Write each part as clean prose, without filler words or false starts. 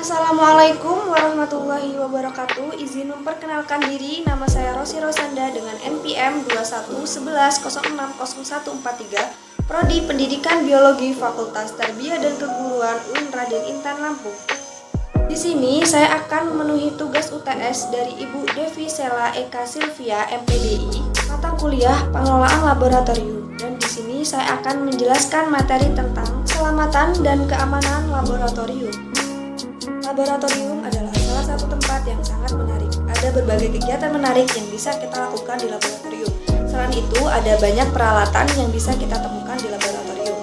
Assalamualaikum warahmatullahi wabarakatuh. Izin memperkenalkan diri, nama saya Rosi Rosanda dengan NPM 2111060143, Prodi Pendidikan Biologi Fakultas Tarbiyah dan Keguruan UIN Raden Intan Lampung. Di sini saya akan memenuhi tugas UTS dari Ibu Devi Sela Eka Silvia MPDI, mata kuliah Pengelolaan Laboratorium. Dan di sini saya akan menjelaskan materi tentang keselamatan dan keamanan laboratorium. Laboratorium adalah salah satu tempat yang sangat menarik. Ada berbagai kegiatan menarik yang bisa kita lakukan di laboratorium. Selain itu, ada banyak peralatan yang bisa kita temukan di laboratorium.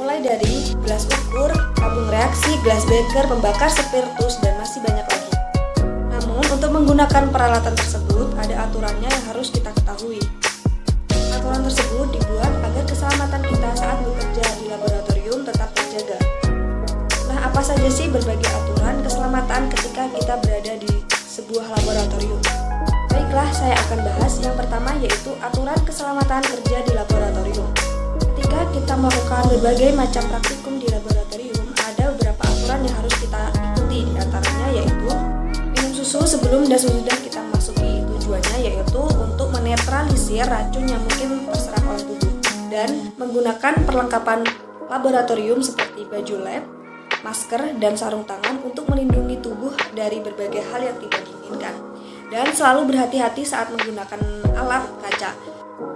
Mulai dari gelas ukur, tabung reaksi, gelas beker, pembakar spiritus, dan masih banyak lagi. Namun, untuk menggunakan peralatan tersebut, ada aturannya yang harus kita ketahui. Aturan tersebut dibuat agar keselamatan kita saat bekerja di laboratorium tetap terjaga. Apa saja sih berbagai aturan keselamatan ketika kita berada di sebuah laboratorium? Baiklah, saya akan bahas yang pertama, yaitu aturan keselamatan kerja di laboratorium. Ketika kita melakukan berbagai macam praktikum di laboratorium, ada beberapa aturan yang harus kita ikuti. Di antaranya yaitu minum susu sebelum dan sesudah kita memasuki tujuannya, yaitu untuk menetralisir racun yang mungkin terserap oleh tubuh, dan menggunakan perlengkapan laboratorium seperti baju lab, masker, dan sarung tangan untuk melindungi tubuh dari berbagai hal yang tidak diinginkan. Dan selalu berhati-hati saat menggunakan alat kaca.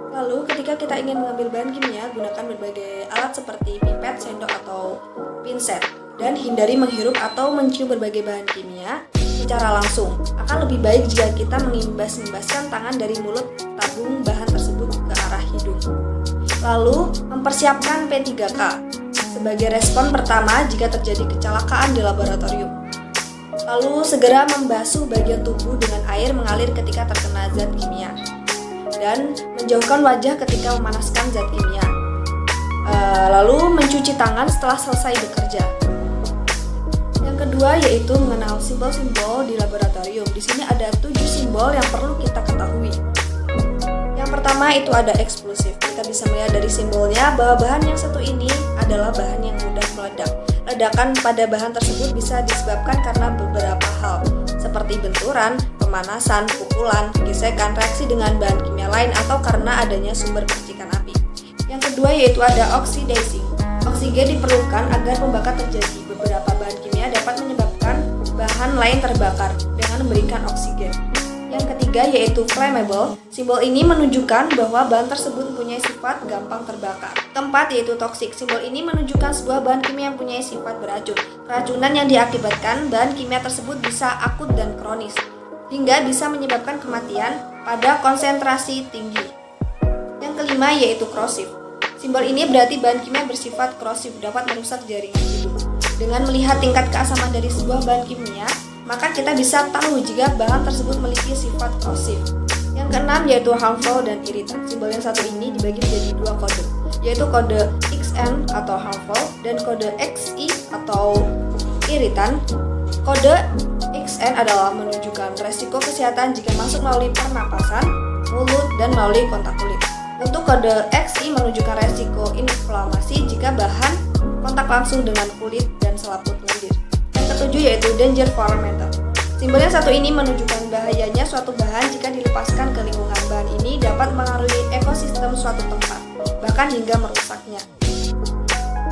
Lalu ketika kita ingin mengambil bahan kimia, gunakan berbagai alat seperti pipet, sendok, atau pinset. Dan hindari menghirup atau mencium berbagai bahan kimia secara langsung. Akan lebih baik jika kita mengimbas-imbaskan tangan dari mulut tabung bahan tersebut ke arah hidung. Lalu mempersiapkan P3K sebagai respon pertama jika terjadi kecelakaan di laboratorium. Lalu segera membasuh bagian tubuh dengan air mengalir ketika terkena zat kimia, dan menjauhkan wajah ketika memanaskan zat kimia. Lalu mencuci tangan setelah selesai bekerja. Yang kedua yaitu mengenal simbol-simbol di laboratorium. Di sini ada 7 simbol yang perlu kita ketahui. Yang pertama itu ada eksplosif. Kita bisa melihat dari simbolnya bahwa bahan yang satu ini adalah bahan yang mudah meledak. Ledakan pada bahan tersebut bisa disebabkan karena beberapa hal, seperti benturan, pemanasan, pukulan, gesekan, reaksi dengan bahan kimia lain, atau karena adanya sumber percikan api. Yang kedua yaitu ada oxidizing. Oksigen diperlukan agar pembakar terjadi. Beberapa bahan kimia dapat menyebabkan bahan lain terbakar dengan memberikan oksigen. Yang ketiga yaitu flammable. Simbol ini menunjukkan bahwa bahan tersebut mempunyai sifat gampang terbakar. Keempat yaitu toxic. Simbol ini menunjukkan sebuah bahan kimia yang mempunyai sifat beracun. Keracunan yang diakibatkan bahan kimia tersebut bisa akut dan kronis, hingga bisa menyebabkan kematian pada konsentrasi tinggi. Yang kelima yaitu corrosive. Simbol ini berarti bahan kimia bersifat korosif, dapat merusak jaringan hidup. Dengan melihat tingkat keasaman dari sebuah bahan kimia, maka kita bisa tahu jika bahan tersebut memiliki sifat korosif. Yang keenam yaitu harmful dan irritant. Simbol yang satu ini dibagi menjadi 2 kode, yaitu kode XN atau harmful dan kode XI atau irritant. Kode XN adalah menunjukkan resiko kesehatan jika masuk melalui pernapasan, mulut, dan melalui kontak kulit. Untuk kode XI menunjukkan resiko inflamasi jika bahan kontak langsung dengan kulit dan selaput lendir. Ketujuh yaitu danger for mental. Simbol yang satu ini menunjukkan bahayanya suatu bahan jika dilepaskan ke lingkungan. Bahan ini dapat mengaruhi ekosistem suatu tempat, bahkan hingga merusaknya.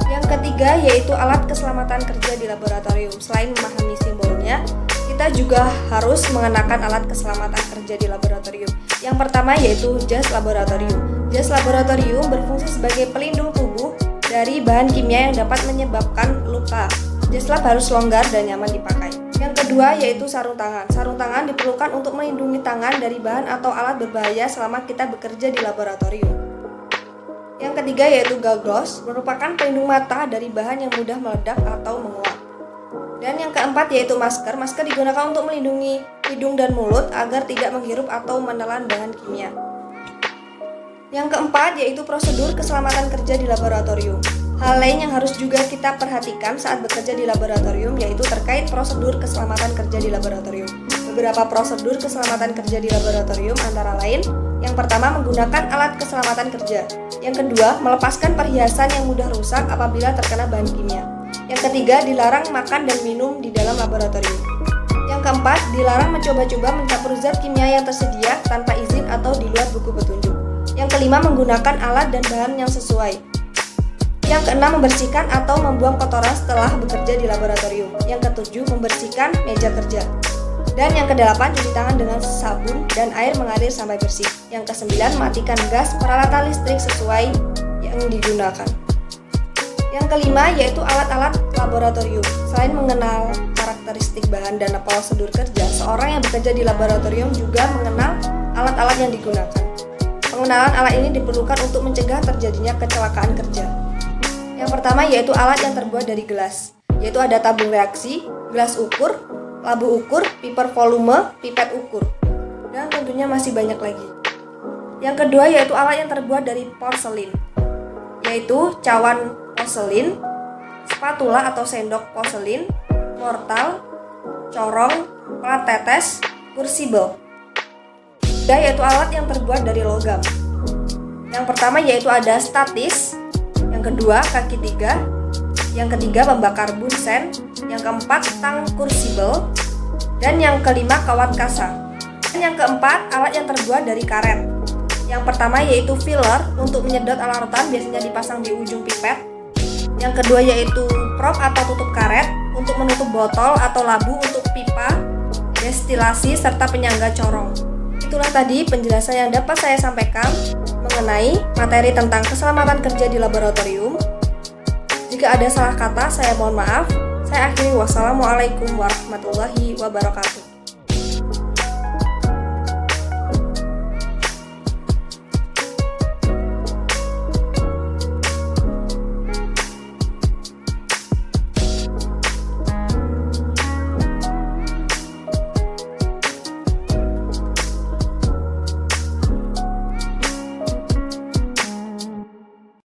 Yang ketiga yaitu alat keselamatan kerja di laboratorium. Selain memahami simbolnya, kita juga harus mengenakan alat keselamatan kerja di laboratorium. Yang pertama yaitu jas laboratorium. Jas laboratorium berfungsi sebagai pelindung tubuh dari bahan kimia yang dapat menyebabkan luka. Jas lab harus longgar dan nyaman dipakai. Yang kedua yaitu sarung tangan. Sarung tangan diperlukan untuk melindungi tangan dari bahan atau alat berbahaya selama kita bekerja di laboratorium. Yang ketiga yaitu goggles, merupakan pelindung mata dari bahan yang mudah meledak atau menguap. Dan yang keempat yaitu masker. Masker digunakan untuk melindungi hidung dan mulut agar tidak menghirup atau menelan bahan kimia. Yang keempat yaitu prosedur keselamatan kerja di laboratorium. Hal lain yang harus juga kita perhatikan saat bekerja di laboratorium yaitu terkait prosedur keselamatan kerja di laboratorium. Beberapa prosedur keselamatan kerja di laboratorium antara lain, yang pertama menggunakan alat keselamatan kerja. Yang kedua, melepaskan perhiasan yang mudah rusak apabila terkena bahan kimia. Yang ketiga, dilarang makan dan minum di dalam laboratorium. Yang keempat, dilarang mencoba-coba mencampur zat kimia yang tersedia tanpa izin atau di luar buku petunjuk. Yang kelima, menggunakan alat dan bahan yang sesuai. Yang keenam, membersihkan atau membuang kotoran setelah bekerja di laboratorium. Yang ketujuh, membersihkan meja kerja. Dan yang kedelapan, cuci tangan dengan sabun dan air mengalir sampai bersih. Yang kesembilan, matikan gas peralatan listrik sesuai yang digunakan. Yang kelima, yaitu alat-alat laboratorium. Selain mengenal karakteristik bahan dan prosedur kerja, seorang yang bekerja di laboratorium juga mengenal alat-alat yang digunakan. Pengenalan alat ini diperlukan untuk mencegah terjadinya kecelakaan kerja. Yang pertama, yaitu alat yang terbuat dari gelas, yaitu ada tabung reaksi, gelas ukur, labu ukur, piper volume, pipet ukur, dan tentunya masih banyak lagi. Yang kedua, yaitu alat yang terbuat dari porselin, yaitu cawan porselin, spatula atau sendok porselin, mortal, corong, plat tetes, crucible. Yaitu alat yang terbuat dari logam. Yang pertama yaitu ada statis, yang kedua kaki tiga, yang ketiga pembakar bunsen, yang keempat tang crucible, dan yang kelima kawat kasa. Dan yang keempat alat yang terbuat dari karet. Yang pertama yaitu filler untuk menyedot larutan, biasanya dipasang di ujung pipet. Yang kedua yaitu prop atau tutup karet untuk menutup botol atau labu untuk pipa, destilasi, serta penyangga corong. Itulah tadi penjelasan yang dapat saya sampaikan mengenai materi tentang keselamatan kerja di laboratorium. Jika ada salah kata, saya mohon maaf. Saya akhiri, wassalamualaikum warahmatullahi wabarakatuh.